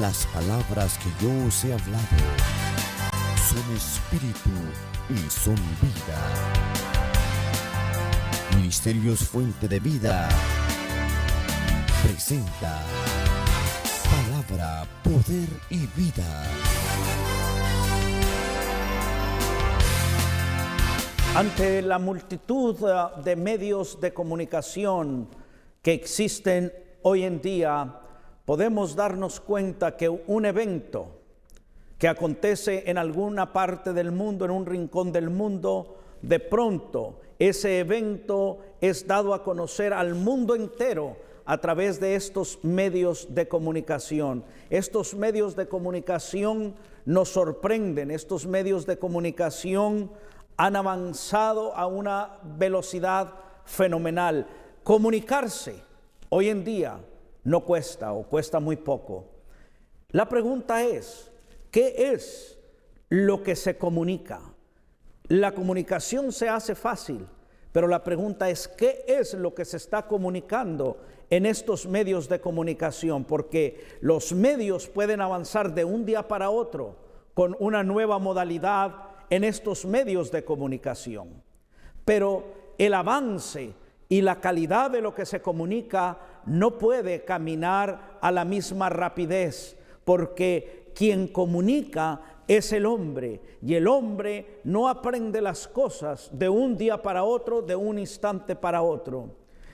Las palabras que yo os he hablado son espíritu y son vida. Ministerios Fuente de Vida presenta Palabra, Poder y Vida. Ante la multitud de medios de comunicación que existen hoy en día, podemos darnos cuenta que un evento que acontece en alguna parte del mundo, en un rincón del mundo, de pronto ese evento es dado a conocer al mundo entero a través de estos medios de comunicación. Estos medios de comunicación nos sorprenden, estos medios de comunicación han avanzado a una velocidad fenomenal. Comunicarse hoy en día no cuesta o cuesta muy poco. La pregunta es, ¿qué es lo que se comunica? La comunicación se hace fácil, pero la pregunta es, ¿qué es lo que se está comunicando en estos medios de comunicación? Porque los medios pueden avanzar de un día para otro con una nueva modalidad en estos medios de comunicación. Pero el avance y la calidad de lo que se comunica no puede caminar a la misma rapidez, porque quien comunica es el hombre, y el hombre no aprende las cosas de un día para otro, de un instante para otro.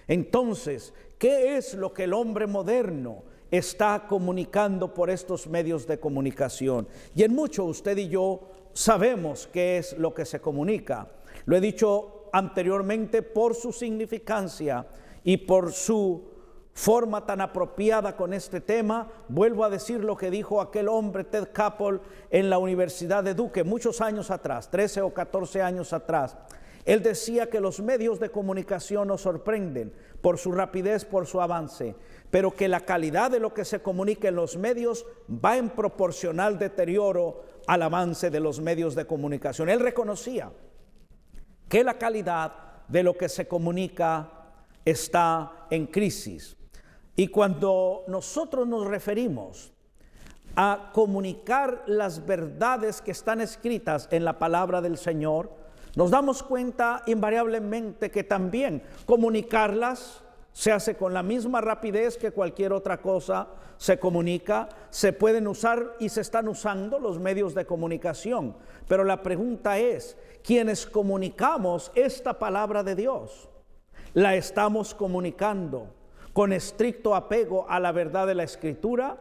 Entonces, ¿qué es lo que el hombre moderno está comunicando por estos medios de comunicación? Y en mucho usted y yo sabemos qué es lo que se comunica. Lo he dicho anteriormente, por su significancia y por su forma tan apropiada con este tema. Vuelvo a decir lo que dijo aquel hombre Ted Koppel en la Universidad de Duke muchos años atrás, 13 o 14 años atrás. Él decía que los medios de comunicación nos sorprenden por su rapidez, por su avance, pero que la calidad de lo que se comunica en los medios va en proporcional deterioro al avance de los medios de comunicación. Él reconocía que la calidad de lo que se comunica está en crisis. Y cuando nosotros nos referimos a comunicar las verdades que están escritas en la palabra del Señor, nos damos cuenta invariablemente que también comunicarlas se hace con la misma rapidez que cualquier otra cosa se comunica. Se pueden usar y se están usando los medios de comunicación, pero la pregunta es, quienes comunicamos esta palabra de Dios, ¿la estamos comunicando con estricto apego a la verdad de la Escritura?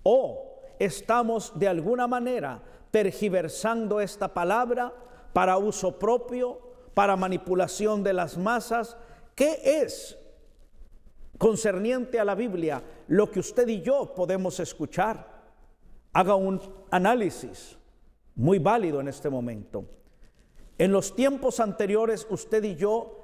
¿O estamos de alguna manera tergiversando esta palabra para uso propio, para manipulación de las masas? ¿Qué es concerniente a la Biblia lo que usted y yo podemos escuchar? Haga un análisis muy válido en este momento. En los tiempos anteriores, usted y yo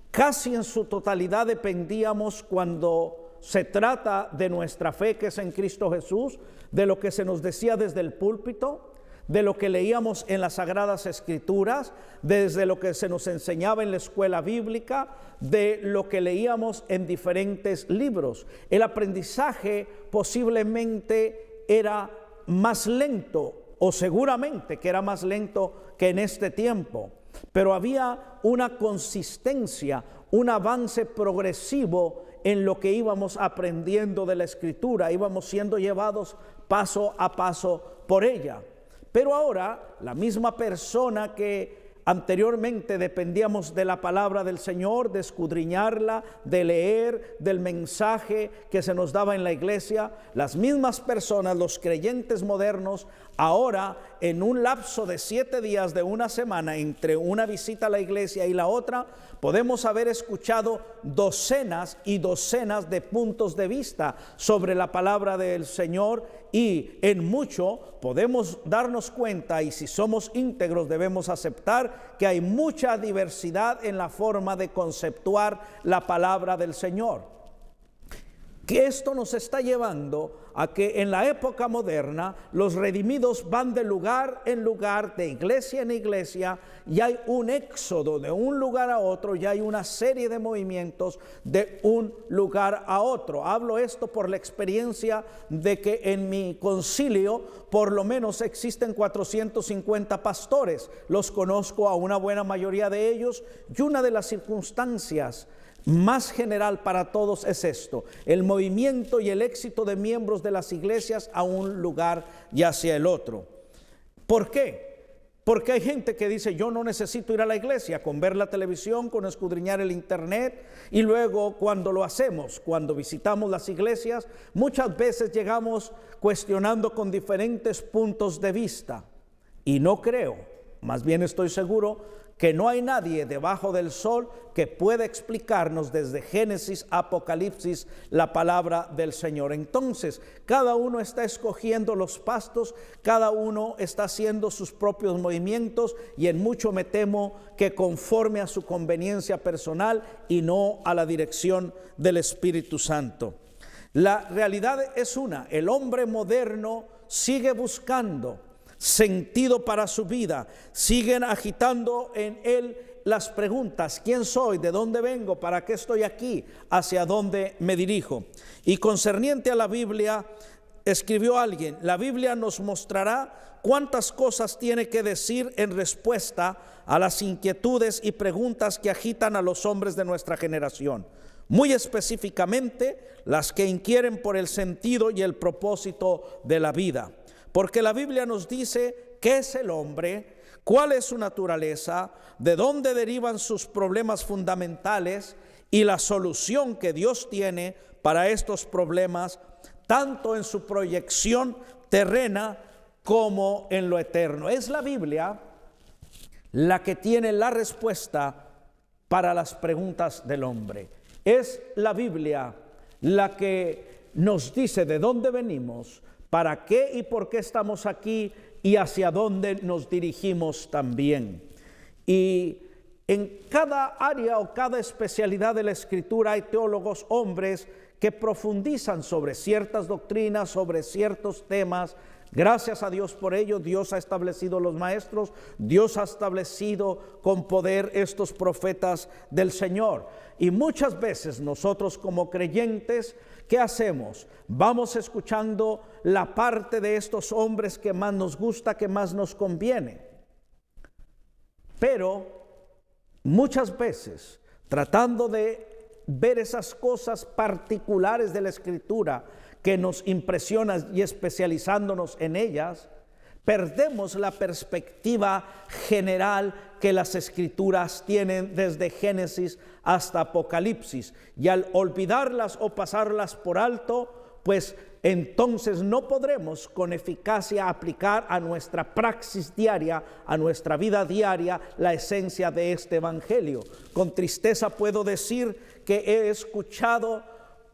casi en su totalidad dependíamos, cuando se trata de nuestra fe que es en Cristo Jesús, de lo que se nos decía desde el púlpito, de lo que leíamos en las Sagradas Escrituras, desde lo que se nos enseñaba en la escuela bíblica, de lo que leíamos en diferentes libros. El aprendizaje posiblemente era más lento, o seguramente que era más lento que en este tiempo, pero había una consistencia, un avance progresivo en lo que íbamos aprendiendo de la Escritura, íbamos siendo llevados paso a paso por ella. Pero ahora, la misma persona que anteriormente dependíamos de la palabra del Señor, de escudriñarla, de leer, del mensaje que se nos daba en la iglesia, las mismas personas, los creyentes modernos, ahora en un lapso de 7 días, de una semana, entre una visita a la iglesia y la otra, podemos haber escuchado docenas y docenas de puntos de vista sobre la palabra del Señor, y en mucho podemos darnos cuenta, y si somos íntegros debemos aceptar, que hay mucha diversidad en la forma de conceptuar la palabra del Señor. que esto nos está llevando a que en la época moderna los redimidos van de lugar en lugar, de iglesia en iglesia, y hay un éxodo de un lugar a otro, y hay una serie de movimientos de un lugar a otro. Hablo esto por la experiencia de que en mi concilio por lo menos existen 450 pastores. Los conozco a una buena mayoría de ellos, y una de las circunstancias más general para todos es esto: el movimiento y el éxito de miembros de las iglesias a un lugar y hacia el otro. ¿Por qué? Porque hay gente que dice: yo no necesito ir a la iglesia, con ver la televisión, con escudriñar el internet. Y luego cuando lo hacemos, cuando visitamos las iglesias, muchas veces llegamos cuestionando con diferentes puntos de vista. Y no creo, más bien estoy seguro, que no hay nadie debajo del sol que pueda explicarnos desde Génesis a Apocalipsis la palabra del Señor. Entonces, cada uno está escogiendo los pastos, cada uno está haciendo sus propios movimientos, y en mucho me temo que conforme a su conveniencia personal y no a la dirección del Espíritu Santo. La realidad es una: el hombre moderno sigue buscando sentido para su vida, siguen agitando en él las preguntas: ¿quién soy? ¿De dónde vengo? ¿Para qué estoy aquí? ¿Hacia dónde me dirijo? Y concerniente a la Biblia, escribió alguien: la Biblia nos mostrará cuántas cosas tiene que decir en respuesta a las inquietudes y preguntas que agitan a los hombres de nuestra generación, muy específicamente las que inquieren por el sentido y el propósito de la vida. Porque la Biblia nos dice qué es el hombre, cuál es su naturaleza, de dónde derivan sus problemas fundamentales y la solución que Dios tiene para estos problemas, tanto en su proyección terrena como en lo eterno. Es la Biblia la que tiene la respuesta para las preguntas del hombre. Es la Biblia la que nos dice de dónde venimos, para qué y por qué estamos aquí, y hacia dónde nos dirigimos también. Y en cada área o cada especialidad de la Escritura hay teólogos, hombres que profundizan sobre ciertas doctrinas, sobre ciertos temas. Gracias a Dios por ello. Dios ha establecido los maestros, Dios ha establecido con poder estos profetas del Señor. Y muchas veces nosotros como creyentes, ¿qué hacemos? Vamos escuchando la parte de estos hombres que más nos gusta, que más nos conviene. Pero muchas veces, tratando de ver esas cosas particulares de la Escritura que nos impresionan y especializándonos en ellas, perdemos la perspectiva general que las Escrituras tienen desde Génesis hasta Apocalipsis. Y al olvidarlas o pasarlas por alto, pues entonces no podremos con eficacia aplicar a nuestra praxis diaria, a nuestra vida diaria, la esencia de este evangelio. Con tristeza puedo decir que he escuchado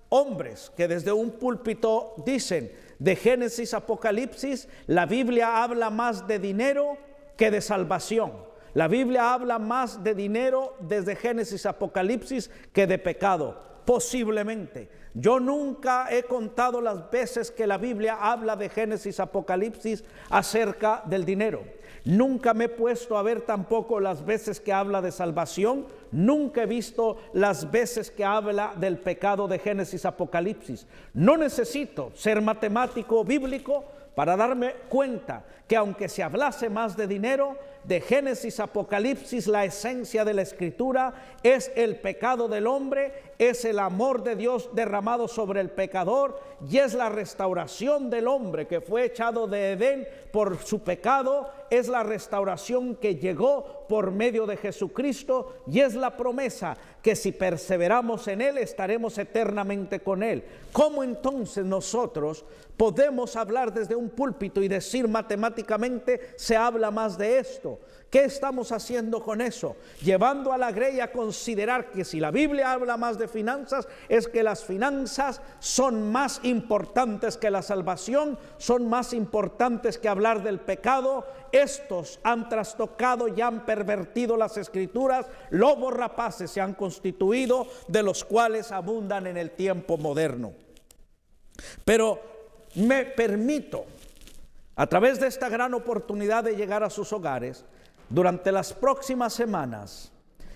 hombres que desde un púlpito dicen: de Génesis a Apocalipsis, la Biblia habla más de dinero que de salvación. La Biblia habla más de dinero desde Génesis a Apocalipsis que de pecado. Posiblemente. Yo nunca he contado las veces que la Biblia habla de Génesis a Apocalipsis acerca del dinero. Nunca me he puesto a ver tampoco las veces que habla de salvación. Nunca he visto las veces que habla del pecado de Génesis a Apocalipsis. No necesito ser matemático bíblico para darme cuenta que aunque se hablase más de dinero, de Génesis a Apocalipsis la esencia de la Escritura es el pecado del hombre, es el amor de Dios derramado sobre el pecador, y es la restauración del hombre que fue echado de Edén por su pecado, es la restauración que llegó por medio de Jesucristo, y es la promesa que si perseveramos en Él estaremos eternamente con Él. ¿Cómo entonces nosotros podemos hablar desde un púlpito y decir matemáticamente se habla más de esto? ¿Qué estamos haciendo con eso? Llevando a la grey a considerar que si la Biblia habla más de finanzas, es que las finanzas son más importantes que la salvación, son más importantes que hablar del pecado. Estos han trastocado y han pervertido las Escrituras, lobos rapaces se han constituido, de los cuales abundan en el tiempo moderno. Pero me permito, a través de esta gran oportunidad de llegar a sus hogares, durante las próximas semanas,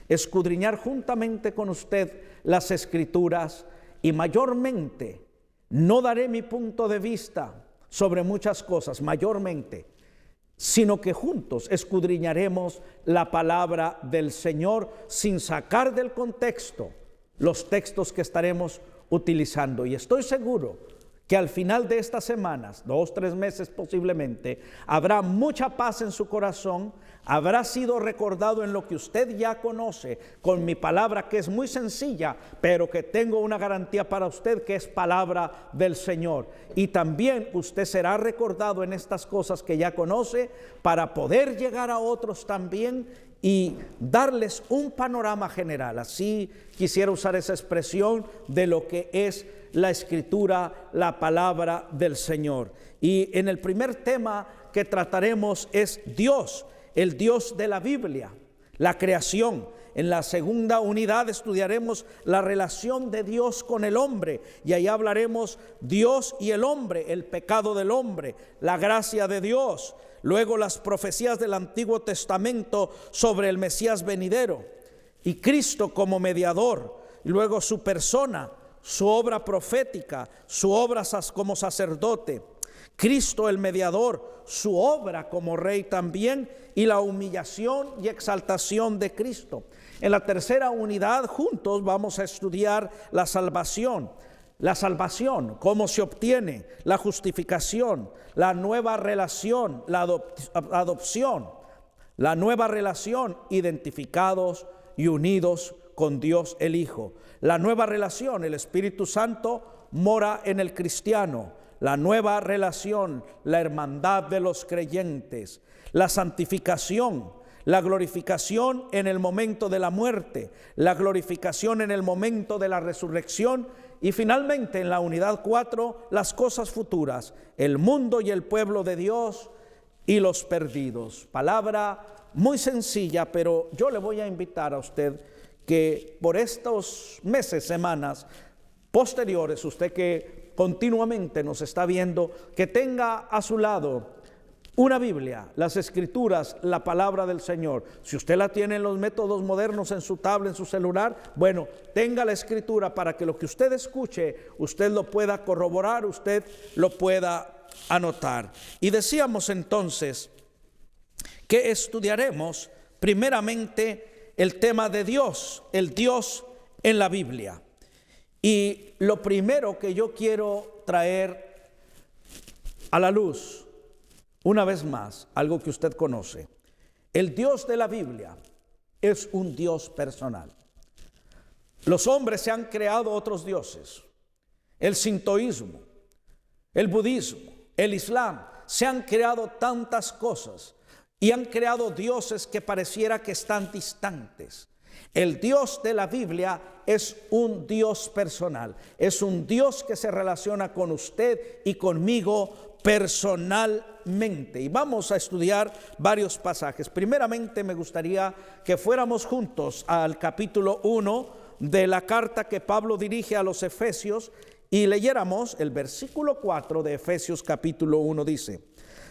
escudriñar juntamente con usted las Escrituras, y mayormente no daré mi punto de vista sobre muchas cosas, mayormente, sino que juntos escudriñaremos la palabra del Señor sin sacar del contexto los textos que estaremos utilizando. Y estoy seguro que al final de estas semanas, 2, 3 meses posiblemente, habrá mucha paz en su corazón, habrá sido recordado en lo que usted ya conoce, con mi palabra que es muy sencilla, pero que tengo una garantía para usted que es palabra del Señor. Y también usted será recordado en estas cosas que ya conoce para poder llegar a otros también y darles un panorama general. Así quisiera usar esa expresión de lo que es la Escritura, la palabra del Señor. Y en el primer tema que trataremos es Dios, el Dios de la Biblia, la creación. En la segunda unidad estudiaremos la relación de Dios con el hombre, y ahí hablaremos Dios y el hombre, el pecado del hombre, la gracia de Dios. Luego las profecías del Antiguo Testamento sobre el Mesías venidero y Cristo como mediador. Y luego su persona, su obra profética, su obra como sacerdote, Cristo el mediador, su obra como rey también, y la humillación y exaltación de Cristo. En la tercera unidad juntos vamos a estudiar la salvación. La salvación, cómo se obtiene, la justificación, la nueva relación, la adopción, la nueva relación, identificados y unidos con Dios el Hijo. La nueva relación, el Espíritu Santo mora en el cristiano. La nueva relación, la hermandad de los creyentes. La santificación, la glorificación en el momento de la muerte, la glorificación en el momento de la resurrección, y finalmente en la unidad 4, las cosas futuras, el mundo y el pueblo de Dios y los perdidos. Palabra muy sencilla, pero yo le voy a invitar a usted que por estos meses, semanas posteriores, usted que continuamente nos está viendo, que tenga a su lado una Biblia, las Escrituras, la palabra del Señor. Si usted la tiene en los métodos modernos, en su tablet, en su celular, bueno, tenga la Escritura para que lo que usted escuche, usted lo pueda corroborar, usted lo pueda anotar. Y decíamos entonces que estudiaremos primeramente el tema de Dios, el Dios en la Biblia. Y lo primero que yo quiero traer a la luz, una vez más, algo que usted conoce: el Dios de la Biblia es un Dios personal. Los hombres se han creado otros dioses. El sintoísmo, el budismo, el islam, se han creado tantas cosas y han creado dioses que pareciera que están distantes. El Dios de la Biblia es un Dios personal, es un Dios que se relaciona con usted y conmigo personalmente. Y vamos a estudiar varios pasajes. Primeramente me gustaría que fuéramos juntos al capítulo 1 de la carta que Pablo dirige a los Efesios y leyéramos el versículo 4 de Efesios capítulo 1. Dice: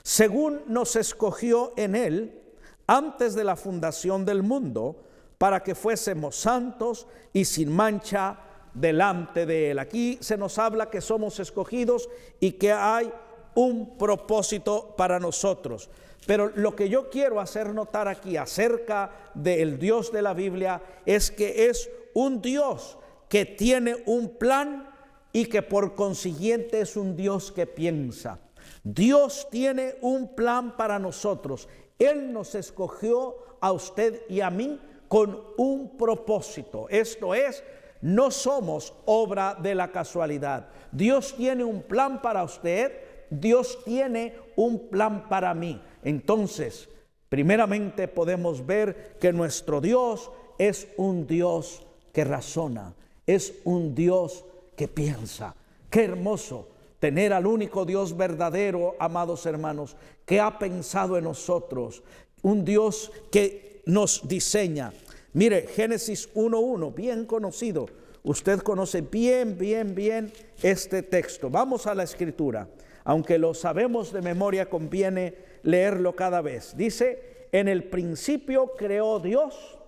según nos escogió en él antes de la fundación del mundo, para que fuésemos santos y sin mancha delante de él. Aquí se nos habla que somos escogidos y que hay un propósito para nosotros. Pero lo que yo quiero hacer notar aquí acerca del Dios de la Biblia es que es un Dios que tiene un plan y que por consiguiente es un Dios que piensa. Dios tiene un plan para nosotros. Él nos escogió a usted y a mí con un propósito. Esto es, no somos obra de la casualidad. Dios tiene un plan para usted, Dios tiene un plan para mí. Entonces, primeramente podemos ver que nuestro Dios es un Dios que razona, es un Dios que piensa. Qué hermoso tener al único Dios verdadero, amados hermanos, que ha pensado en nosotros, un Dios que nos diseña. Mire, Génesis 1:1, bien conocido, Usted conoce bien este texto. Vamos a la Escritura. Aunque lo sabemos de memoria, conviene leerlo cada vez. Dice, en el principio creó Dios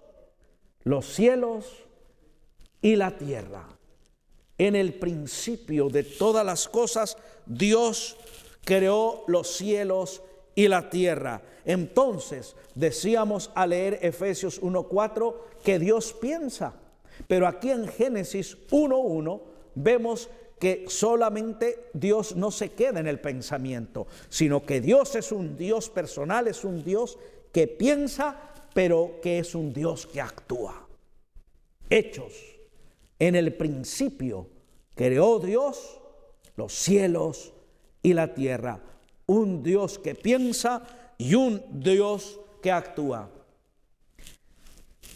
los cielos y la tierra. En el principio de todas las cosas, Dios creó los cielos y la tierra. Entonces, decíamos al leer Efesios 1:4 que Dios piensa. Pero aquí en Génesis 1:1 vemos que solamente Dios no se queda en el pensamiento, sino que Dios es un Dios personal, es un Dios que piensa, pero que es un Dios que actúa. Hechos, en el principio creó Dios los cielos y la tierra. Un Dios que piensa y un Dios que actúa.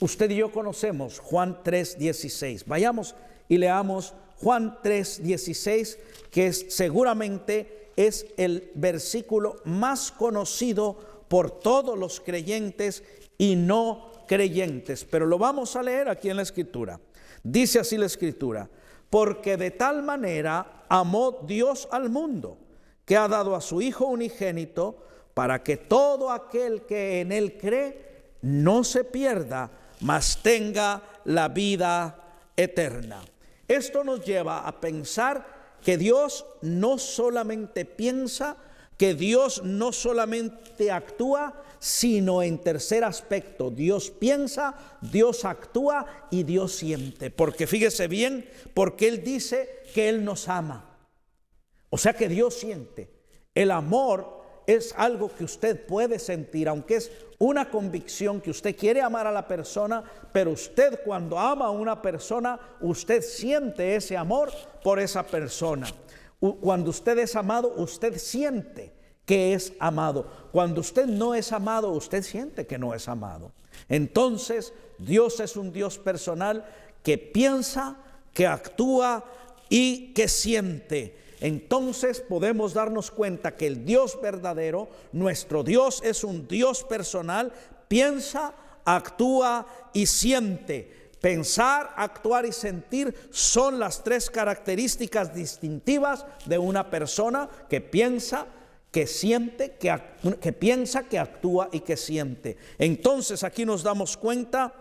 Usted y yo conocemos Juan 3:16. Vayamos y leamos Juan 3:16, que seguramente es el versículo más conocido por todos los creyentes y no creyentes. Pero lo vamos a leer aquí en la Escritura. Dice así la Escritura: porque de tal manera amó Dios al mundo, que ha dado a su Hijo unigénito, para que todo aquel que en Él cree no se pierda, mas tenga la vida eterna. Esto nos lleva a pensar que Dios no solamente piensa, que Dios no solamente actúa, sino en tercer aspecto. Dios piensa, Dios actúa y Dios siente. Porque fíjese bien, porque Él dice que Él nos ama. O sea que Dios siente. El amor es algo que usted puede sentir, aunque es una convicción que usted quiere amar a la persona, pero usted cuando ama a una persona, usted siente ese amor por esa persona. Cuando usted es amado, usted siente que es amado. Cuando usted no es amado, usted siente que no es amado. Entonces, Dios es un Dios personal que piensa, que actúa y que siente. Entonces podemos darnos cuenta que el Dios verdadero, nuestro Dios, es un Dios personal, piensa, actúa y siente. Pensar, actuar y sentir son las tres características distintivas de una persona que piensa, que siente, que piensa, que actúa y que siente. Entonces aquí nos damos cuenta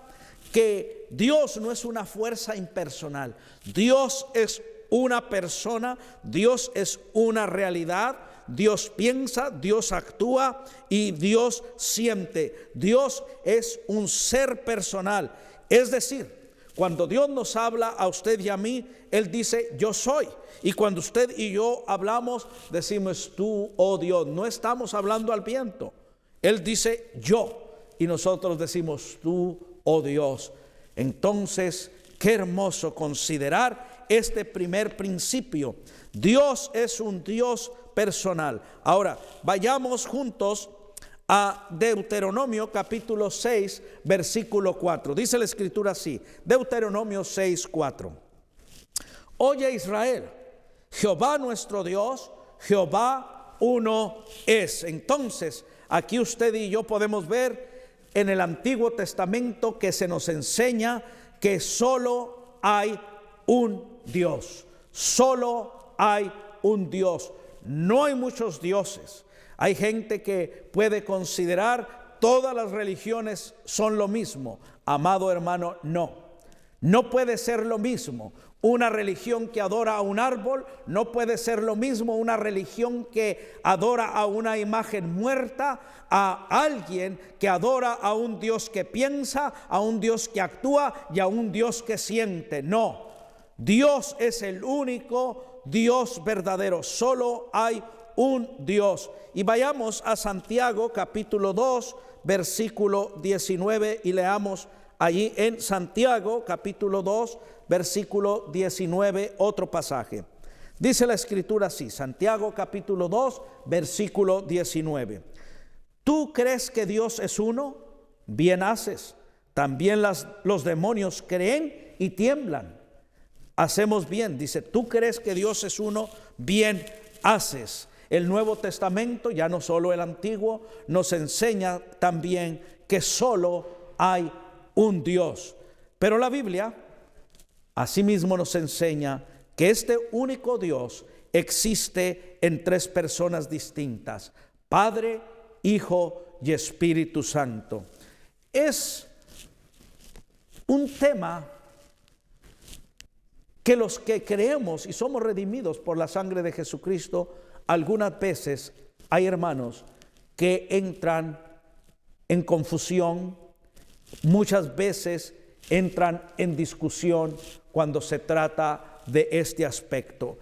que Dios no es una fuerza impersonal. Dios es una persona, Dios es una realidad. Dios piensa, Dios actúa y Dios siente. Dios es un ser personal. Es decir, cuando Dios nos habla a usted y a mí, Él dice yo soy. Y cuando usted y yo hablamos, decimos tú, oh Dios. No estamos hablando al viento. Él dice yo y nosotros decimos tú, oh Dios. Entonces, qué hermoso considerar este primer principio. Dios es un Dios personal. Ahora, vayamos juntos a Deuteronomio capítulo 6, versículo 4. Dice la Escritura así, Deuteronomio 6, 4. Oye Israel, Jehová nuestro Dios, Jehová uno es. Entonces, aquí usted y yo podemos ver en el Antiguo Testamento que se nos enseña que solo hay un Dios. Solo hay un Dios. No hay muchos dioses. Hay gente que puede considerar todas las religiones son lo mismo. Amado hermano, no. No puede ser lo mismo. Una religión que adora a un árbol no puede ser lo mismo una religión que adora a una imagen muerta, a alguien que adora a un Dios que piensa, a un Dios que actúa y a un Dios que siente. No, Dios es el único Dios verdadero. Solo hay un Dios. Y vayamos a Santiago capítulo 2, versículo 19 y leamos allí en Santiago capítulo 2, versículo 19, otro pasaje. Dice la Escritura así, Santiago capítulo 2, versículo 19. ¿Tú crees que Dios es uno? Bien haces. También los demonios creen y tiemblan. Hacemos bien, dice, ¿tú crees que Dios es uno? Bien haces. El Nuevo Testamento, ya no solo el Antiguo, nos enseña también que solo hay un Dios. Pero la Biblia Asimismo nos enseña que este único Dios existe en tres personas distintas: Padre, Hijo y Espíritu Santo. Es un tema que los que creemos y somos redimidos por la sangre de Jesucristo, algunas veces hay hermanos que entran en confusión, muchas veces entran en discusión cuando se trata de este aspecto.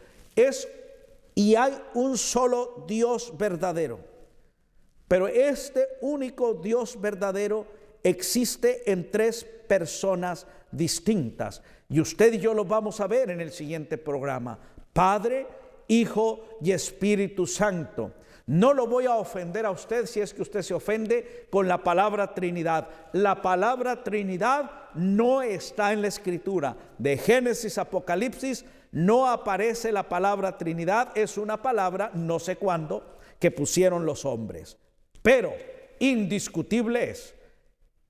Y hay un solo Dios verdadero, pero este único Dios verdadero existe en tres personas distintas, y usted y yo lo vamos a ver en el siguiente programa: Padre, Hijo y Espíritu Santo. No lo voy a ofender a usted si es que usted se ofende con la palabra Trinidad. La palabra Trinidad no está en la Escritura. De Génesis a Apocalipsis no aparece la palabra Trinidad. Es una palabra, no sé cuándo, que pusieron los hombres. Pero indiscutible es,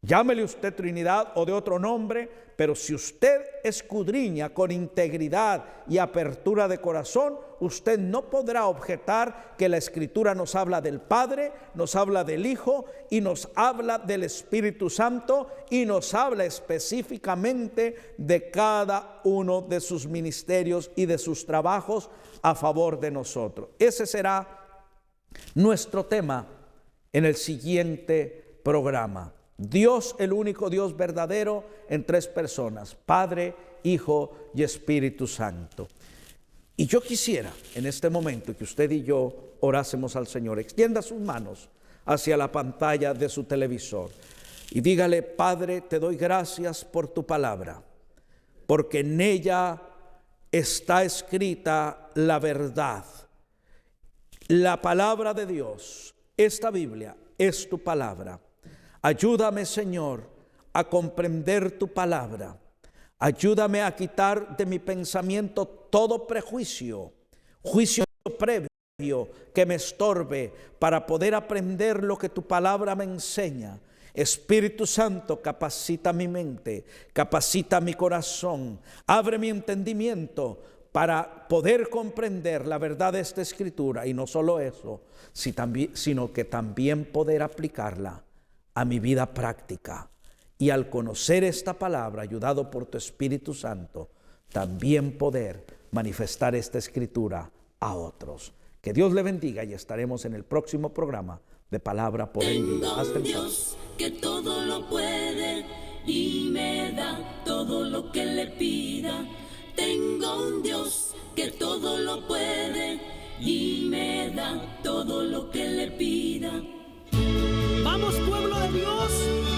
llámele usted Trinidad o de otro nombre, pero si usted escudriña con integridad y apertura de corazón, usted no podrá objetar que la Escritura nos habla del Padre, nos habla del Hijo y nos habla del Espíritu Santo, y nos habla específicamente de cada uno de sus ministerios y de sus trabajos a favor de nosotros. Ese será nuestro tema en el siguiente programa. Dios, el único Dios verdadero en tres personas: Padre, Hijo y Espíritu Santo. Y yo quisiera en este momento que usted y yo orásemos al Señor. Extienda sus manos hacia la pantalla de su televisor y dígale: Padre, te doy gracias por tu palabra, porque en ella está escrita la verdad. La palabra de Dios, esta Biblia, es tu palabra. Ayúdame, Señor, a comprender tu palabra. Ayúdame a quitar de mi pensamiento todo prejuicio, juicio previo que me estorbe para poder aprender lo que tu palabra me enseña. Espíritu Santo, capacita mi mente, capacita mi corazón, abre mi entendimiento para poder comprender la verdad de esta Escritura, y no solo eso, sino que también poder aplicarla a mi vida práctica, y al conocer esta palabra, ayudado por tu Espíritu Santo, también poder manifestar esta Escritura a otros. Que Dios le bendiga, y estaremos en el próximo programa de Palabra, Poder y Vida. Hasta entonces. Dios que todo lo puede y me da todo lo que le pida. Tengo un Dios que todo lo puede y me da todo lo que le pida. Vamos, pueblo de Dios,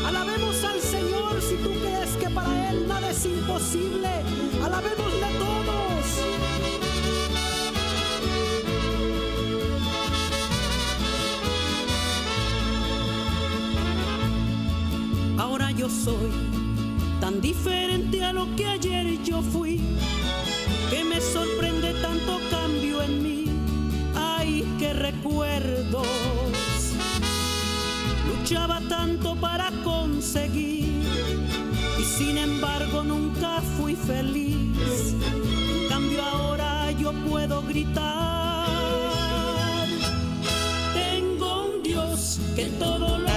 alabemos al Señor. Si tú crees que para Él nada es imposible, alabémosle todos. Ahora yo soy tan diferente a lo que ayer yo fui, que me sorprende tanto cambio en mí. Ay, qué recuerdos. Luchaba tanto para conseguir y sin embargo nunca fui feliz. En cambio ahora yo puedo gritar: tengo un Dios que todo lo...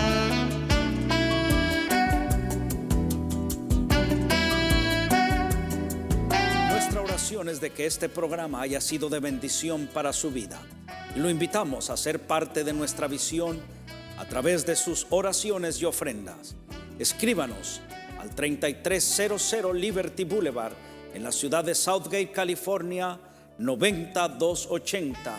Nuestra oración es de que este programa haya sido de bendición para su vida. Lo invitamos a ser parte de nuestra visión a través de sus oraciones y ofrendas. Escríbanos al 3300 Liberty Boulevard en la ciudad de Southgate, California, 90280,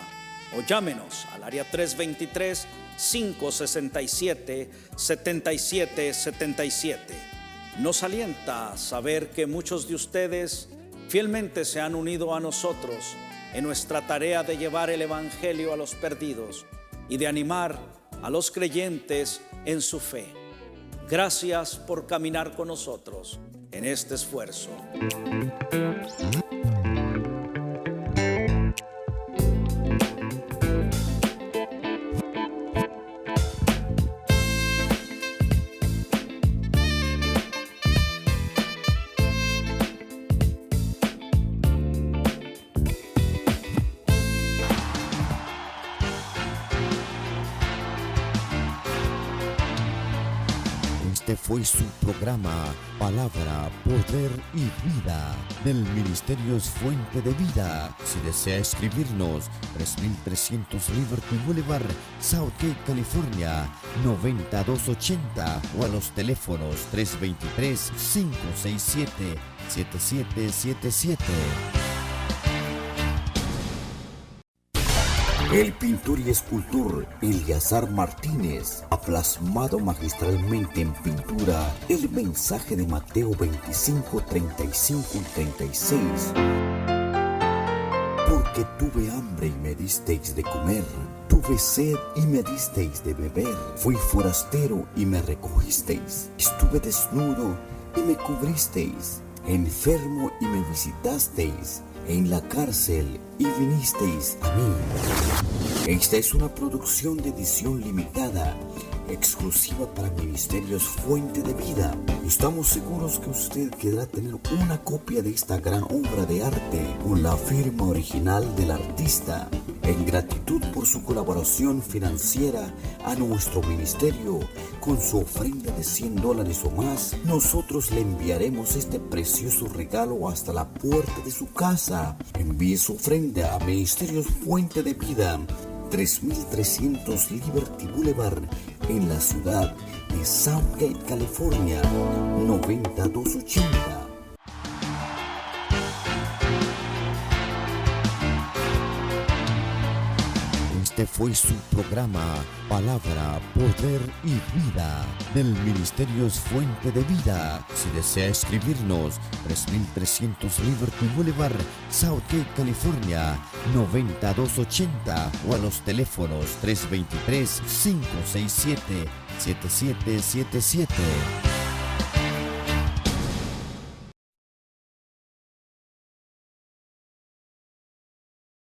o llámenos al área 323-567-7777. Nos alienta saber que muchos de ustedes fielmente se han unido a nosotros en nuestra tarea de llevar el Evangelio a los perdidos y de animar a los creyentes en su fe. Gracias por caminar con nosotros en este esfuerzo. fue su programa Palabra, Poder y Vida del Ministerio Fuente de Vida. Si desea escribirnos, 3300 Liberty Boulevard, Southgate, California, 9280, o a los teléfonos 323-567-7777. El pintor y escultor Eleazar Martínez ha plasmado magistralmente en pintura el mensaje de Mateo 25, 35 y 36. Porque tuve hambre y me disteis de comer, tuve sed y me disteis de beber, fui forastero y me recogisteis, estuve desnudo y me cubristeis, enfermo y me visitasteis, en la cárcel y vinisteis a mí. Esta es una producción de edición limitada, exclusiva para Ministerios Fuente de Vida. Estamos seguros que usted querrá tener una copia de esta gran obra de arte con la firma original del artista. En gratitud por su colaboración financiera a nuestro ministerio, con su ofrenda de $100 o más, nosotros le enviaremos este precioso regalo hasta la puerta de su casa. Envíe su ofrenda a Ministerios Fuente de Vida, 3300 Liberty Boulevard, en la ciudad de Southgate, California, 9280. Este fue su programa Palabra, Poder y Vida del Ministerio Fuente de Vida. Si desea escribirnos, 3300 Liberty Boulevard, Southgate, California, 9280, o a los teléfonos 323-567-7777.